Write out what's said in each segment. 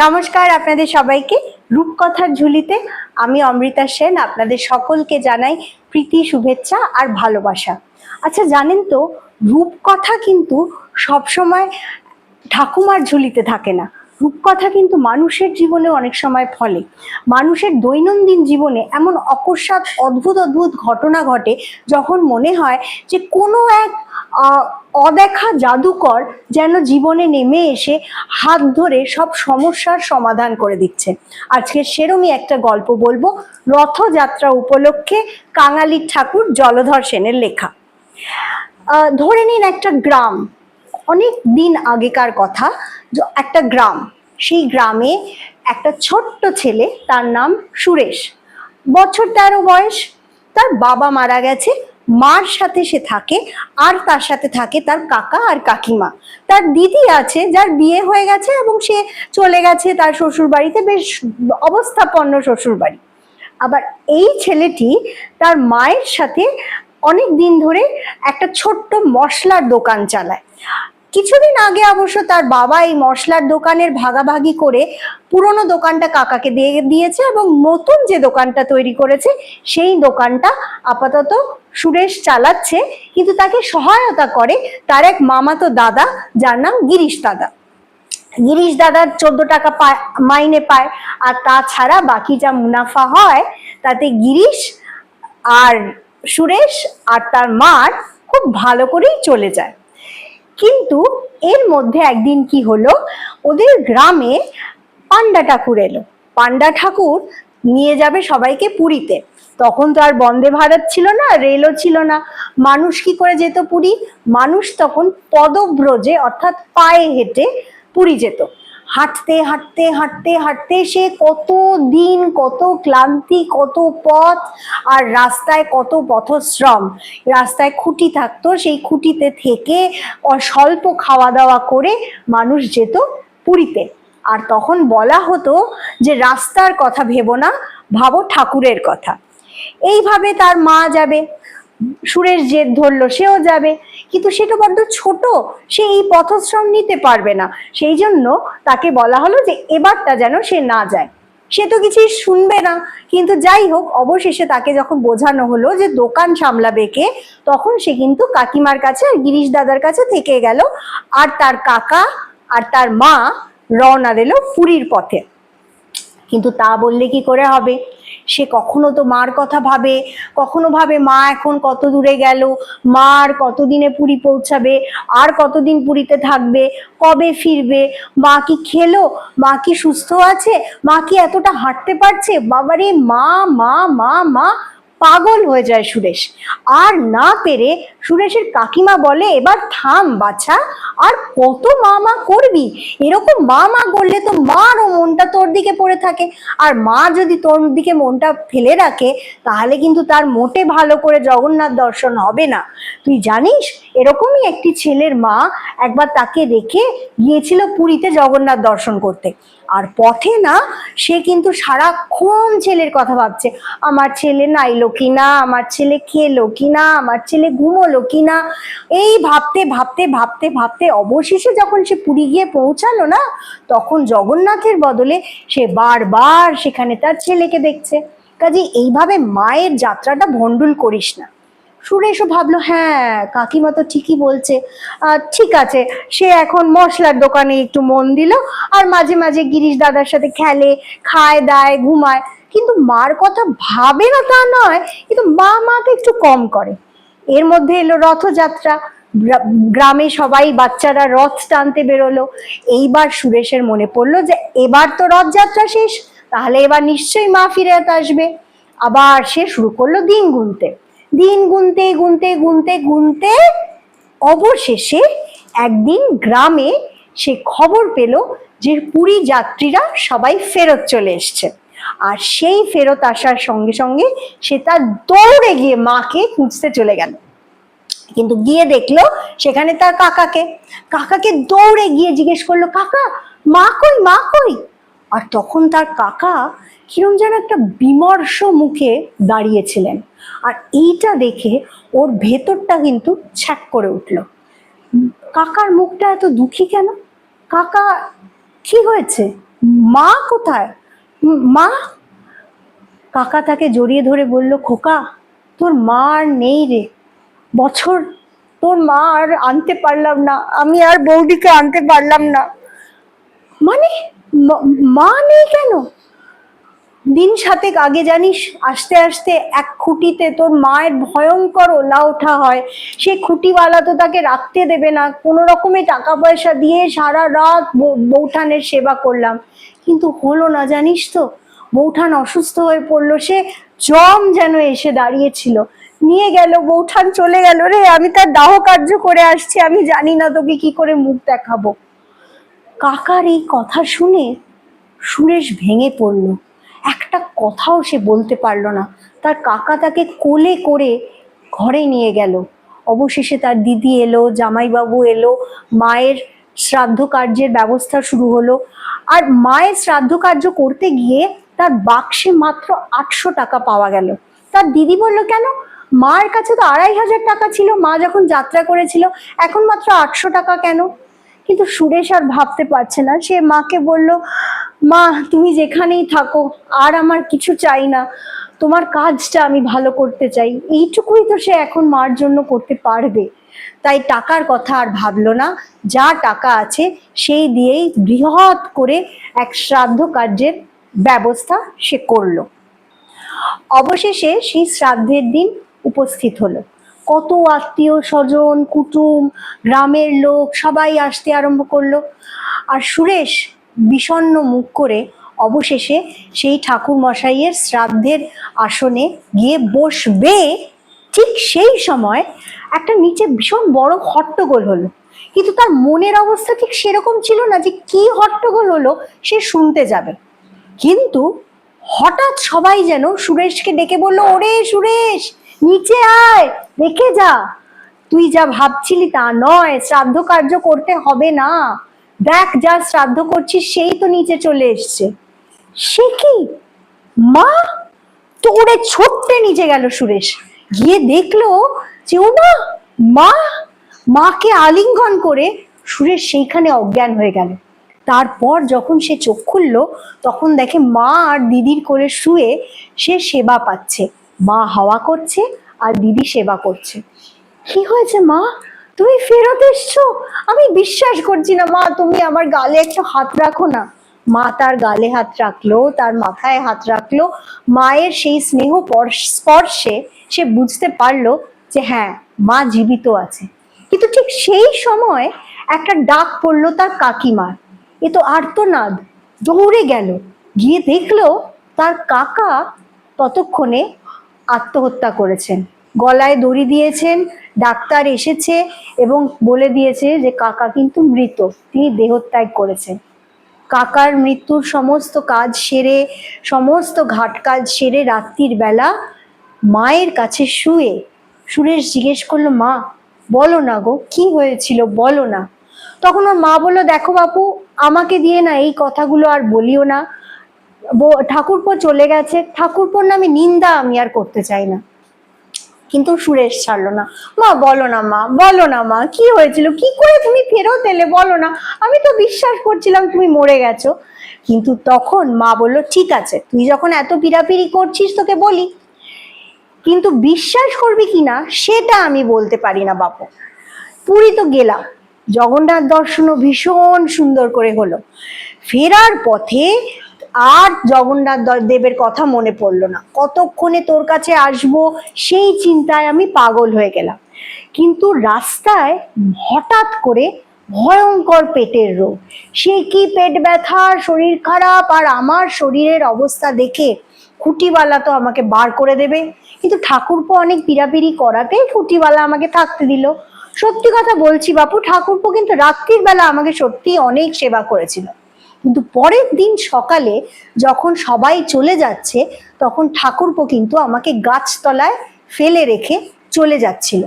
নমস্কার আপনাদের সবাইকে। রূপকথার ঝুলিতে আমি অমৃতা সেন আপনাদের সকলকে জানাই প্রীতি, শুভেচ্ছা আর ভালোবাসা। আচ্ছা, জানেন তো রূপকথা কিন্তু সবসময় ঠাকুমার ঝুলিতে থাকে না। রূপকথা কিন্তু মানুষের জীবনে অনেক সময় ফলে। মানুষের দৈনন্দিন জীবনে এমন অকস্মাৎ অদ্ভুত অদ্ভুত ঘটনা ঘটে যখন মনে হয় যে কোনো এক অদেখা জাদুকর যেন জীবনে নেমে এসে হাত ধরে সব সমস্যার সমাধান করে দিচ্ছে। আজকে সেরমই একটা গল্প বলবো, রথযাত্রা উপলক্ষে কাঙালির ঠাকুর জলধর সেনের লেখা। ধরে নিন একটা গ্রাম, অনেক দিন আগেকার কথা। একটা গ্রাম, সেই গ্রামে একটা ছোট্ট ছেলে, তার নাম সুরেশ। বছর 13 বয়স। তার বাবা মারা গেছে, মার সাথে সে থাকে, আর তার সাথে থাকে তার কাকা আর কাকিমা। তার দিদি আছে যার বিয়ে হয়ে গেছে এবং সে চলে গেছে তার শ্বশুর বাড়িতে, বেশ অবস্থাপন্ন শ্বশুর বাড়ি। আবার এই ছেলেটি তার মায়ের সাথে অনেক দিন ধরে একটা ছোট্ট মশলার দোকান চালায়। কিছুদিন আগে অবশ্য তার বাবা এই মশলার দোকানের ভাগাভাগি করে পুরনো দোকানটা কাকাকে দিয়ে দিয়েছে এবং নতুন যে দোকানটা তৈরি করেছে সেই দোকানটা আপাতত সুরেশ চালাচ্ছে, কিন্তু তাকে সহায়তা করে তার এক মামাতো দাদা, যার নাম গিরিশ দাদা। গিরিশ দাদার 14 টাকা মাইনে পায়, আর তাছাড়া বাকি যা মুনাফা হয় তাতে গিরিশ আর সুরেশ আর তার মার খুব ভালো করেই চলে যায়। কিন্তু এর মধ্যে একদিন কি হলো, ওদের গ্রামে পান্ডা ঠাকুর এলো। পান্ডা ঠাকুর নিয়ে যাবে সবাইকে পুরীতে। তখন তো আর বন্দে ভারত ছিল না, রেলও ছিল না। মানুষ কি করে যেত পুরী? মানুষ তখন পদব্রজে অর্থাৎ পায়ে হেঁটে পুরী যেত। হাঁটতে হাঁটতে হাঁটতে হাঁটতে সে কত দিন, কত ক্লান্তি, কত পথ, আর রাস্তায় কত পথশ্রম। রাস্তায় খুঁটি থাকতো, সেই খুঁটিতে থেকে স্বল্প খাওয়া দাওয়া করে মানুষ যেত পুরীতে। আর তখন বলা হতো যে রাস্তার কথা ভেবো না, ভাবো ঠাকুরের কথা। এইভাবে তার মা যাবে, সুরেশ জেদ ধরলো সেও যাবে, কিন্তু সেটা বড্ড ছোট, সে এই পথশ্রম নিতে পারবে না। সেই জন্য তাকে বলা হলো যে এবারটা যেন সে না যায়। সে তো কিছুই শুনবে না, কিন্তু যাই হোক, অবশেষে তাকে যখন বোঝানো হলো যে দোকান সামলাবে কে, তখন সে কিন্তু কাকিমার কাছে আর গিরিশ দাদার কাছে থেকে গেল, আর তার কাকা আর তার মা রওনা দিল পুরীর পথে। কিন্তু তা বললে কি করে হবে? সে কখনো তো মার কথা ভাবে, কখনো ভাবে মা এখন কত দূরে গেল, মা আর কতদিনে পুরী পৌঁছাবে, আর কতদিন পুরীতে থাকবে, কবে ফিরবে, মা কি খেলো, মা কি সুস্থ আছে, মা কি এতটা হাঁটতে পারছে। বাবারে মা মা মা মা, পাগল হয়ে যায় সুরেশ। আর না পেরে সুরেশের কাকিমা বলে, এবার থাম বাছা, আর কত মা মা করবি? এরকম মা মা করলে তো মারও মনটা তোর দিকে পড়ে থাকে, আর মা যদি তোর দিকে মনটা ফেলে রাখে তাহলে কিন্তু তার মোটে ভালো করে জগন্নাথ দর্শন হবে না। তুই জানিস, এরকমই একটি ছেলের মা একবার তাকে রেখে গিয়েছিল পুরীতে জগন্নাথ দর্শন করতে। আর পথে না সে কিন্তু সারাক্ষণ ছেলের কথা ভাবছে, আমার ছেলে নাইলো কিনা, আমার ছেলে খেলো কিনা, আমার ছেলে ঘুমোলো কিনা। এই ভাবতে ভাবতে ভাবতে ভাবতে অবশেষে যখন সে পুরী গিয়ে পৌঁছালো না, তখন জগন্নাথের বদলে সে বারবার সেখানে তার ছেলেকে দেখছে। কাজে এইভাবে মায়ের যাত্রাটা ভণ্ডুল করিস না। সুরেশও ভাবলো, হ্যাঁ কাকিমা তো ঠিকই বলছে, ঠিক আছে। সে এখন মশলার দোকানে একটু মন দিল, আর মাঝে মাঝে গিরিশ দাদার সাথে খেলে, খায় দায়, ঘুমায়। কিন্তু মার কথা ভাবে না তা নয়, কিন্তু মা মাকে একটু কম করে। এর মধ্যে এলো রথযাত্রা। গ্রামে সবাই বাচ্চারা রথ টানতে বেরোলো। এইবার সুরেশের মনে পড়লো যে এবার তো রথযাত্রা শেষ, তাহলে এবার নিশ্চয়ই মা ফিরে আসবে। আবার সে শুরু করলো দিন গুনতে। দিন গুনতে গুনতে গুনতে গুনতে অবশেষে একদিন গ্রামে সে খবর পেল যে পুরী যাত্রীরা সবাই ফেরত চলে এসছে। আর সেই ফেরত আসার সঙ্গে সঙ্গে সে তার দৌড়ে গিয়ে মাকে খুঁজতে চলে গেল। কিন্তু গিয়ে দেখলো সেখানে তার কাকাকে। কাকাকে দৌড়ে গিয়ে জিজ্ঞেস করলো, কাকা মা কই, মা কই? আর তখন তার কাকা কিরম যেন একটা বিমর্ষ মুখে দাঁড়িয়েছিলেন। আর এইটা দেখে ওর ভেতরটা কিন্তু ছ্যাক করে উঠলো। কাকার মুখটা এত দুঃখী কেন? কাকা কি হয়েছে? মা কোথায়? মা? কাকা তাকে জড়িয়ে ধরে বলল, খোকা তোর মা আর নেই রে, বছর তোর মা আর আনতে পারলাম না, আমি আর বৌদিকে আনতে পারলাম না। মানে মা নেই কেন? দিন সাতেক আগে জানিস, আস্তে আস্তে এক খুঁটিতে তোর মায়ের ভয়ঙ্কর ওলা ওঠা হয়। সে খুঁটিওয়ালা তো তাকে রাখতে দেবে না, কোনো রকমে টাকা পয়সা দিয়ে সারা রাত বৌঠানের সেবা করলাম, কিন্তু হলো না জানিস তো। বৌঠান অসুস্থ হয়ে পড়লো, সে জম যেন এসে দাঁড়িয়েছিল, নিয়ে গেল, বৌঠান চলে গেল রে, আমি তার দাহ কার্য করে আসছি, আমি জানি না তোকে কি করে মুখ দেখাবো। কাকার এই কথা শুনে সুরেশ ভেঙে পড়ল, একটা কথাও সে বলতে পারলো না। তার কাকা তাকে কোলে করে ঘরে নিয়ে গেল। অবশেষে তার দিদি এলো, জামাইবাবু এলো, মায়ের শ্রাদ্ধ কার্যের ব্যবস্থা শুরু হলো। আর মায়ের শ্রাদ্ধ কার্য করতে গিয়ে তার বাক্সে মাত্র 800 টাকা পাওয়া গেল। তার দিদি বলল, কেন? মায়ের কাছে তো 2500 টাকা ছিল মা যখন যাত্রা করেছিল, এখন মাত্র 800 টাকা কেন? কিন্তু সুরেশ আর ভাবতে পারছে না। সে মাকে বলল, মা তুমি যেখানেই থাকো, আর আমার কিছু চাই না, তোমার কাজটা আমি ভালো করতে চাই, এইটুকুই তো সে এখন মার জন্য করতে পারবে। তাই টাকার কথা আর ভাবলো না, যা টাকা আছে সেই দিয়েই বৃহৎ করে এক শ্রাদ্ধ কার্যের ব্যবস্থা সে করলো। অবশেষে সেই শ্রাদ্ধের দিন উপস্থিত হলো। কত আত্মীয় স্বজন, কুটুম, গ্রামের লোক সবাই আসতে আরম্ভ করলো। আর সুরেশ বিষণ্ণ মুখ করে অবশেষে সেই ঠাকুর মশাইয়ের শ্রাদ্ধের আসনে গিয়ে বসবে। ঠিক সেই সময় একটা নিচে ভীষণ বড় হট্টগোল হলো, কিন্তু তার মনের অবস্থা ঠিক সেরকম ছিল না যে কি হট্টগোল হলো সে শুনতে যাবে। কিন্তু হঠাৎ সবাই যেন সুরেশকে ডেকে বলল, ওরে সুরেশ, নিচে আয়, দেখে যা, তুই যা ভাবছিলি তা নয়, শ্রাদ্ধ কার্য করতে হবে না, দেখ যা শ্রাদ্ধ করছিস সেই তো নিচে চলে এসছে। সে কি? মা? তো ওরে ছোট্টে নিচে গেল সুরেশ, গিয়ে দেখলো যে ও মা, মা! মাকে আলিঙ্গন করে সুরেশ সেইখানে অজ্ঞান হয়ে গেল। তারপর যখন সে চোখ খুললো তখন দেখে মা আর দিদির কোলে শুয়ে সে সেবা পাচ্ছে, মা হাওয়া করছে আর দিদি সেবা করছে। কি হয়েছে মা, তুমি ফেরত এসছো? আমি বিশ্বাস করছি না মা, তুমি আমার গালে একটু হাত রাখো না। মা তার গালে হাত রাখলো, তার মাথায় হাত রাখলো। মায়ের সেই স্নেহ স্পর্শে সে বুঝতে পারলো যে হ্যাঁ, মা জীবিত আছে। কিন্তু ঠিক সেই সময় একটা ডাক পড়লো তার কাকিমার। এ তো আর্তনাদ, দৌড়ে গেল, গিয়ে দেখলো তার কাকা ততক্ষণে আত্মহত্যা করেছেন, গলায় দড়ি দিয়েছেন, ডাক্তার এসেছে এবং বলে দিয়েছে যে কাকা কিন্তু মৃত, তিনি দেহত্যাগ করেছেন। কাকার মৃত্যুর সমস্ত কাজ সেরে, সমস্ত ঘাট কাজ সেরে রাত্রির বেলা মায়ের কাছে শুয়ে সুরেশ জিজ্ঞেস করলো, মা বলো না গো, কি হয়েছিল বলো না। তখন ওর মা বললো, দেখো বাপু, আমাকে দিয়ে না এই কথাগুলো আর বলিও না, ঠাকুরপো চলে গেছে, ঠাকুরপোর নামে নিন্দা আমি আর করতে চাই না। কিন্তু সুরেশ ছাড়লো না। মা বলো না, মা বলো না, মা কি হয়েছিল, কি করে তুমি ফেরত এলে বলো না, আমি তো বিশ্বাস করছিলাম তুমি মরে গেছো। কিন্তু তখন মা বললো, ঠিক আছে তুই যখন এত পিড়াপিড়ি করছিস তোকে বলি, কিন্তু বিশ্বাস করবি কিনা সেটা আমি বলতে পারি না বাপু। পুরী তো গেলাম, জগন্নাথ দর্শনও ভীষণ সুন্দর করে হলো, ফেরার পথে আর জগন্নাথ দেবের কথা মনে পড়লো না, কতক্ষণে তোর কাছে আসবো সেই চিন্তায় আমি পাগল হয়ে গেলাম। কিন্তু রাস্তায় হঠাৎ করে ভয়ঙ্কর পেটের রোগ, সে কি পেট ব্যথা, শরীর খারাপ, আর আমার শরীরের অবস্থা দেখে খুঁটিওয়ালা তো আমাকে বার করে দেবে, কিন্তু ঠাকুরপো অনেক পিড়াপিড়ি করাতে খুঁটিওয়ালা আমাকে থাকতে দিল। সত্যি কথা বলছি বাপু, ঠাকুরপো কিন্তু রাত্রির বেলা আমাকে সত্যি অনেক সেবা করেছিল। কিন্তু পরের দিন সকালে যখন সবাই চলে যাচ্ছে তখন ঠাকুরপো কিন্তু আমাকে গাছতলায় ফেলে রেখে চলে যাচ্ছিল।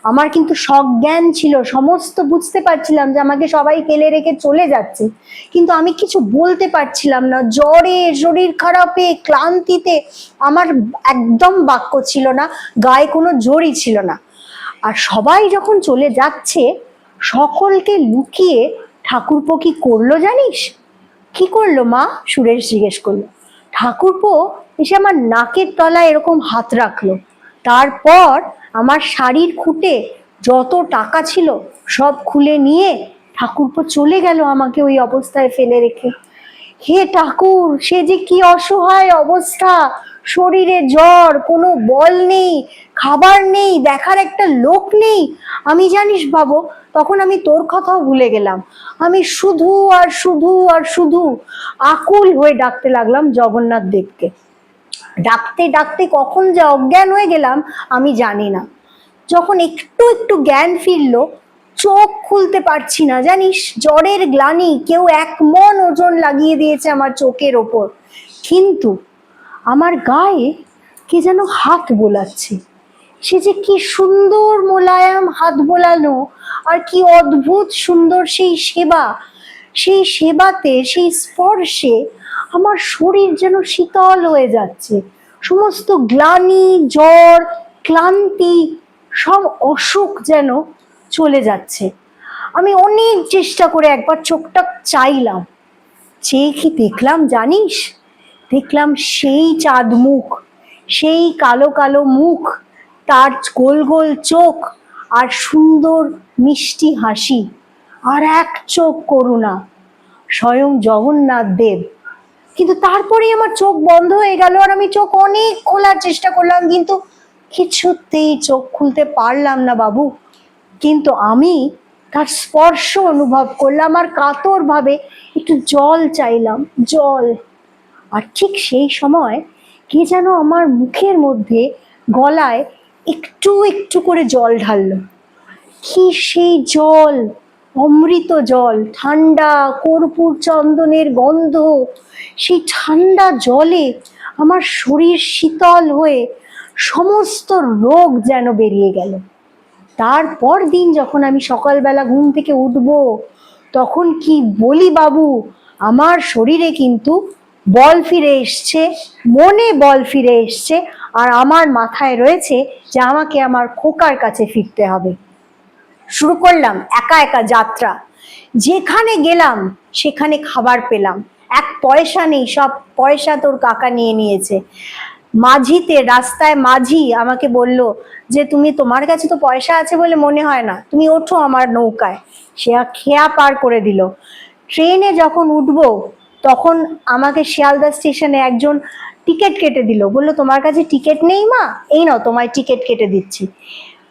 আমার কিন্তু সজ্ঞান ছিল, সমস্ত বুঝতে পারছিলাম যে আমাকে সবাই ফেলে রেখে চলে যাচ্ছে, কিন্তু আমি কিছু বলতে পারছিলাম না, জ্বরে, শরীর খারাপে, ক্লান্তিতে আমার একদম বাক্য ছিল না, গায়ে কোনো জোরই ছিল না। আর সবাই যখন চলে যাচ্ছে সকলকে লুকিয়ে ঠাকুরপো কি করলো জানিস? কি করলো মা? সুরেশ জিজ্ঞেস করলো। ঠাকুরপো এসে আমার নাকের তলায় এরকম হাত রাখলো, তারপর আমার শাড়ির খুঁটে যত টাকা ছিল সব খুলে নিয়ে ঠাকুরপো চলে গেল আমাকে ওই অবস্থায় ফেলে রেখে। হে ঠাকুর, সে যে কি অসহায় অবস্থা, শরীরে জ্বর, কোনো বল নেই, খাবার নেই, দেখার একটা লোক নেই। আমি জানিস বাবু, তখন আমি তোর কথাও ভুলে গেলাম। আমি শুধু আর শুধু আর শুধু আকুল হয়ে ডাকতে লাগলাম জগন্নাথ দেবকে। ডাকতে ডাকতে কখন যে অজ্ঞান হয়ে গেলাম আমি জানি না। যখন একটু একটু জ্ঞান ফিরলো, চোখ খুলতে পারছি না, জানিস, জ্বরের গ্লানি, কেউ 1 মণ ওজন লাগিয়ে দিয়েছে আমার চোখের ওপর। কিন্তু আমার গায়ে কে যেন হাত বোলাচ্ছে। সে যে কি সুন্দর মোলায়েম হাত বোলানো, আর কি অদ্ভুত সুন্দর সেই সেবা। সেই সেবাতে, সেই স্পর্শে আমার শরীর যেন শীতল হয়ে যাচ্ছে। সমস্ত গ্লানি, জ্বর, ক্লান্তি, সব অসুখ যেন চলে যাচ্ছে। আমি অনেক চেষ্টা করে একবার চোখটা চাইলাম, চেয়ে কি দেখলাম জানিস? দেখলাম সেই চাঁদ মুখ, সেই কালো কালো মুখ, তার গোল গোল চোখ, আর সুন্দর মিষ্টি হাসি, আর এক চোখ করুণা, স্বয়ং জগন্নাথ দেব। কিন্তু তারপরেই আমার চোখ বন্ধ হয়ে গেল, আর আমি চোখ অনেক খোলার চেষ্টা করলাম, কিন্তু কিছুতেই চোখ খুলতে পারলাম না বাবু। কিন্তু আমি তার স্পর্শ অনুভব করলাম, আর কাতর ভাবে একটু জল চাইলাম, জল। আর ঠিক সেই সময় কে যেন আমার মুখের মধ্যে, গলায় একটু একটু করে জল ঢাললো। কি সেই জল! অমৃত জল, ঠান্ডা কর্পূর চন্দনের গন্ধ। সেই ঠান্ডা জলে আমার শরীর শীতল হয়ে সমস্ত রোগ যেন বেরিয়ে গেল। তারপর দিন যখন আমি সকালবেলা ঘুম থেকে উঠব, তখন কি বলি বাবু, আমার শরীরে কিন্তু বল ফিরে এসছে, মনে বল ফিরে এসছে, আর আমার মাথায় রয়েছে যে আমাকে আমার খোকার কাছে ফিরতে হবে। শুরু করলাম একা একা যাত্রা। যেখানে গেলাম সেখানে খাবার পেলাম। 1 পয়সা নেই, সব পয়সা তোর কাকা নিয়ে নিয়েছে। মাঝিতে, রাস্তায় মাঝি আমাকে বলল যে তুমি, তোমার কাছে তো পয়সা আছে বলে মনে হয় না, তুমি ওঠো আমার নৌকায়। সে খেয়া পার করে দিল। ট্রেনে যখন উঠবো তখন আমাকে শিয়ালদা স্টেশনে একজন টিকিট কেটে দিল, বললো তোমার কাছে টিকিট নেই মা, এই নাও তোমায় টিকিট কেটে দিচ্ছি।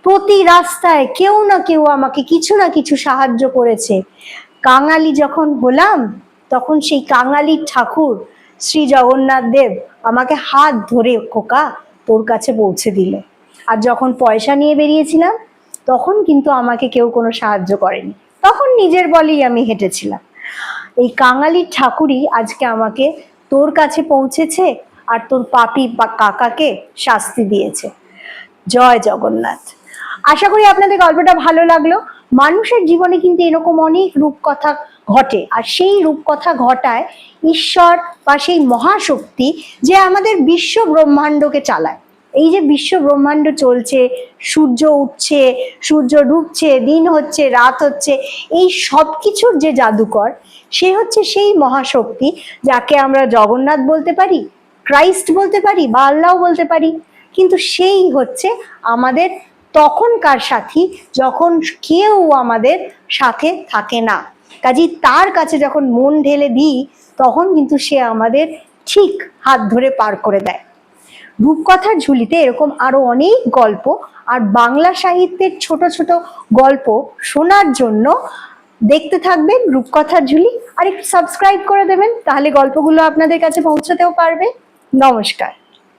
প্রতি রাস্তায় কেউ না কেউ আমাকে কিছু না কিছু সাহায্য করেছে। কাঙালি যখন হলাম, তখন সেই কাঙালির ঠাকুর শ্রী জগন্নাথ দেব আমাকে হাত ধরে খোকা তোর কাছে পৌঁছে দিল। আর যখন পয়সা নিয়ে বেরিয়েছিলাম তখন কিন্তু আমাকে কেউ কোনো সাহায্য করেনি, তখন নিজের বলেই আমি হেঁটেছিলাম। এই কাঙালির ঠাকুরই আজকে আমাকে তোর কাছে পৌঁছেছে, আর তোর পাপি বা কাকাকে শাস্তি দিয়েছে। জয় জগন্নাথ। আশা করি আপনাদের গল্পটা ভালো লাগলো। মানুষের জীবনে কিন্তু এরকম অনেক রূপকথা ঘটে, আর সেই রূপকথা ঘটায় ঈশ্বর বা সেই মহাশক্তি যে আমাদের বিশ্ব ব্রহ্মাণ্ডকে চালায়। এই যে বিশ্ব ব্রহ্মাণ্ড চলছে, সূর্য উঠছে, সূর্য ডুবছে, দিন হচ্ছে, রাত হচ্ছে, এই সব কিছুর যে জাদুকর, সে হচ্ছে সেই মহাশক্তি, যাকে আমরা জগন্নাথ বলতে পারি, ক্রাইস্ট বলতে পারি, বা আল্লাহ বলতে পারি। কিন্তু সেই হচ্ছে আমাদের তখনকার সাথী, যখন কেউ আমাদের সাথে থাকে না। কাজেই তার কাছে যখন মন ঢেলে দিই, তখন কিন্তু সে আমাদের ঠিক হাত ধরে পার করে দেয়। রূপকথার ঝুলিতে এরকম আরো অনেক গল্প আর বাংলা সাহিত্যের ছোট ছোট গল্প শোনার জন্য দেখতে থাকবেন রূপকথার ঝুলি, আর একটু সাবস্ক্রাইব করে দেবেন, তাহলে গল্পগুলো আপনাদের কাছে পৌঁছতেও পারবে। নমস্কার।